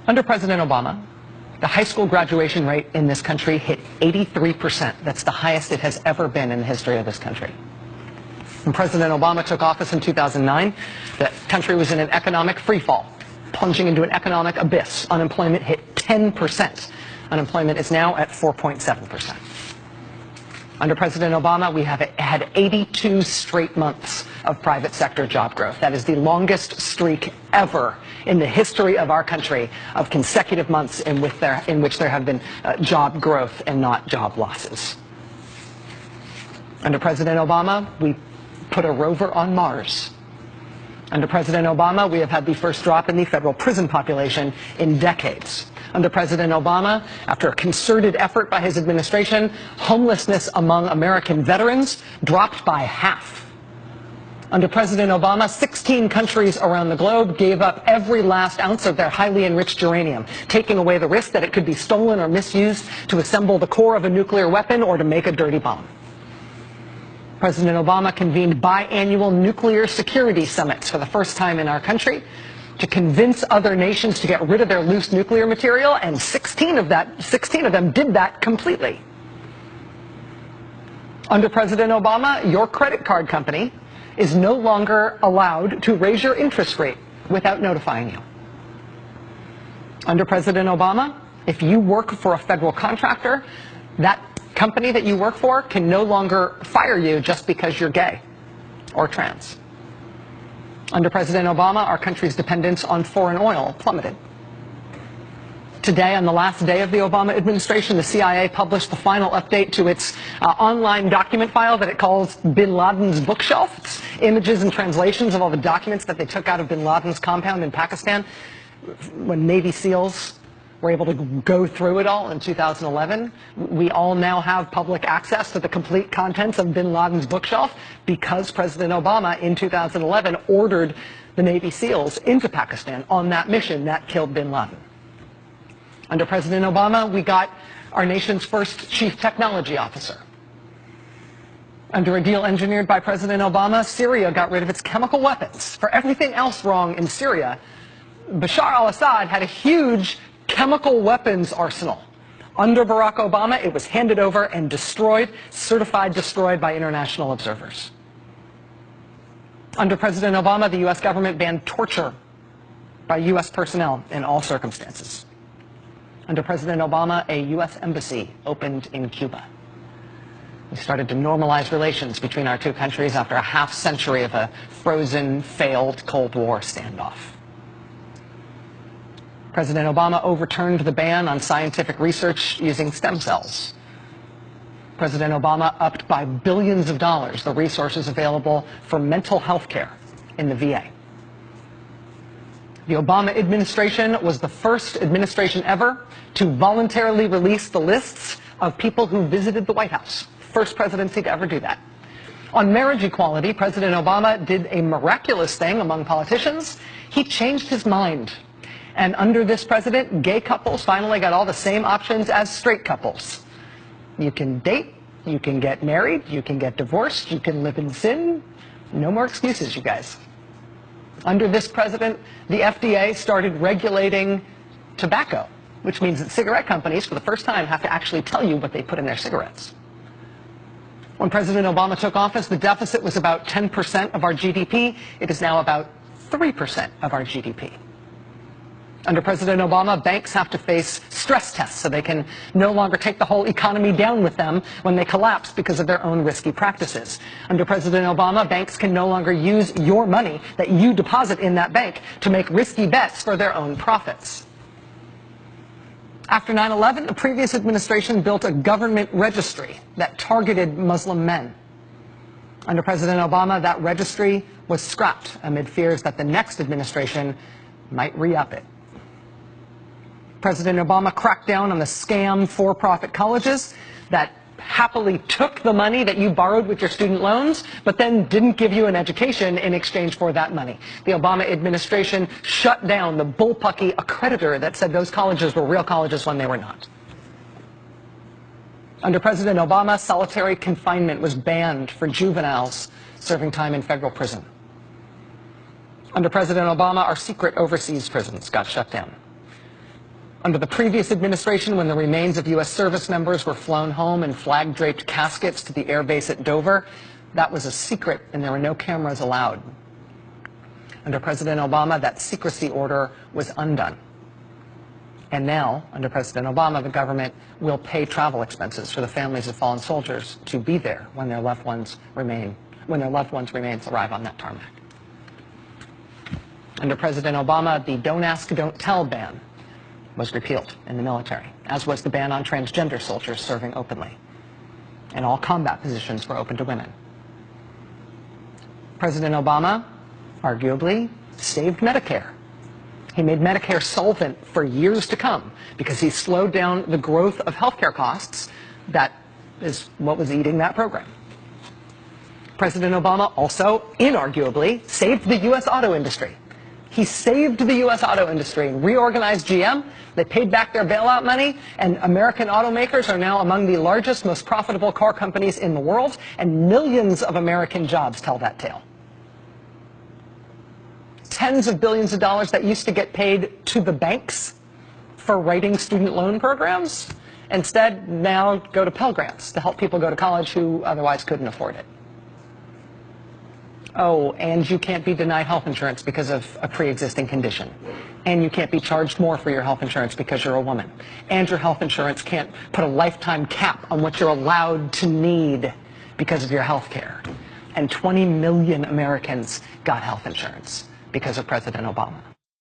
Under President Obama, the high school graduation rate in this country hit 83%. That's the highest it has ever been in the history of this country. When President Obama took office in 2009, the country was in an economic freefall, plunging into an economic abyss. Unemployment hit 10%. Unemployment is now at 4.7%. Under President Obama, we have had 82 straight months of private sector job growth. That is the longest streak ever in the history of our country of consecutive months in which there have been job growth and not job losses. Under President Obama, we put a rover on Mars. Under President Obama, we have had the first drop in the federal prison population in decades. Under President Obama, after a concerted effort by his administration, homelessness among American veterans dropped by half. Under President Obama, 16 countries around the globe gave up every last ounce of their highly enriched uranium, taking away the risk that it could be stolen or misused to assemble the core of a nuclear weapon or to make a dirty bomb. President Obama convened biannual nuclear security summits for the first time in our country to convince other nations to get rid of their loose nuclear material, and 16 of them did that completely. Under President Obama, your credit card company is no longer allowed to raise your interest rate without notifying you. Under President Obama, if you work for a federal contractor, that company that you work for can no longer fire you just because you're gay or trans. Under President Obama, our country's dependence on foreign oil plummeted. Today, on the last day of the Obama administration, the CIA published the final update to its online document file that it calls Bin Laden's bookshelf. It's images and translations of all the documents that they took out of Bin Laden's compound in Pakistan when Navy SEALs were able to go through it all in 2011. We all now have public access to the complete contents of Bin Laden's bookshelf because President Obama in 2011 ordered the Navy SEALs into Pakistan on that mission that killed Bin Laden. Under President Obama, we got our nation's first chief technology officer. Under a deal engineered by President Obama, Syria got rid of its chemical weapons. For everything else wrong in Syria, Bashar al-Assad had a huge chemical weapons arsenal. Under Barack Obama, it was handed over and destroyed, certified destroyed by international observers. Under President Obama, the U.S. government banned torture by U.S. personnel in all circumstances. Under President Obama, a U.S. embassy opened in Cuba. We started to normalize relations between our two countries after a half-century of a frozen, failed Cold War standoff. President Obama overturned the ban on scientific research using stem cells. President Obama upped by billions of dollars the resources available for mental health care in the VA. The Obama administration was the first administration ever to voluntarily release the lists of people who visited the White House. First presidency to ever do that. On marriage equality, President Obama did a miraculous thing among politicians. He changed his mind. And under this president, gay couples finally got all the same options as straight couples. You can date, you can get married, you can get divorced, you can live in sin. No more excuses, you guys. Under this president, the FDA started regulating tobacco, which means that cigarette companies, for the first time, have to actually tell you what they put in their cigarettes. When President Obama took office, the deficit was about 10% of our GDP. It is now about 3% of our GDP. Under President Obama, banks have to face stress tests so they can no longer take the whole economy down with them when they collapse because of their own risky practices. Under President Obama, banks can no longer use your money that you deposit in that bank to make risky bets for their own profits. After 9/11, the previous administration built a government registry that targeted Muslim men. Under President Obama, that registry was scrapped amid fears that the next administration might re-up it. President Obama cracked down on the scam for-profit colleges that happily took the money that you borrowed with your student loans, but then didn't give you an education in exchange for that money. The Obama administration shut down the bullpucky accreditor that said those colleges were real colleges when they were not. Under President Obama, solitary confinement was banned for juveniles serving time in federal prison. Under President Obama, our secret overseas prisons got shut down. Under the previous administration, when the remains of U.S. service members were flown home in flag-draped caskets to the air base at Dover, that was a secret and there were no cameras allowed. Under President Obama, that secrecy order was undone. And now, under President Obama, the government will pay travel expenses for the families of fallen soldiers to be there when their loved ones' remains arrive on that tarmac. Under President Obama, the Don't Ask, Don't Tell ban was repealed in the military, as was the ban on transgender soldiers serving openly. And all combat positions were open to women. President Obama, arguably, saved Medicare. He made Medicare solvent for years to come because he slowed down the growth of healthcare costs. That is what was eating that program. President Obama also, inarguably, saved the U.S. auto industry. He saved the U.S. auto industry and reorganized GM. They paid back their bailout money, and American automakers are now among the largest, most profitable car companies in the world, and millions of American jobs tell that tale. Tens of billions of dollars that used to get paid to the banks for writing student loan programs instead now go to Pell Grants to help people go to college who otherwise couldn't afford it. Oh, and you can't be denied health insurance because of a pre-existing condition. And you can't be charged more for your health insurance because you're a woman. And your health insurance can't put a lifetime cap on what you're allowed to need because of your health care. And 20 million Americans got health insurance because of President Obama.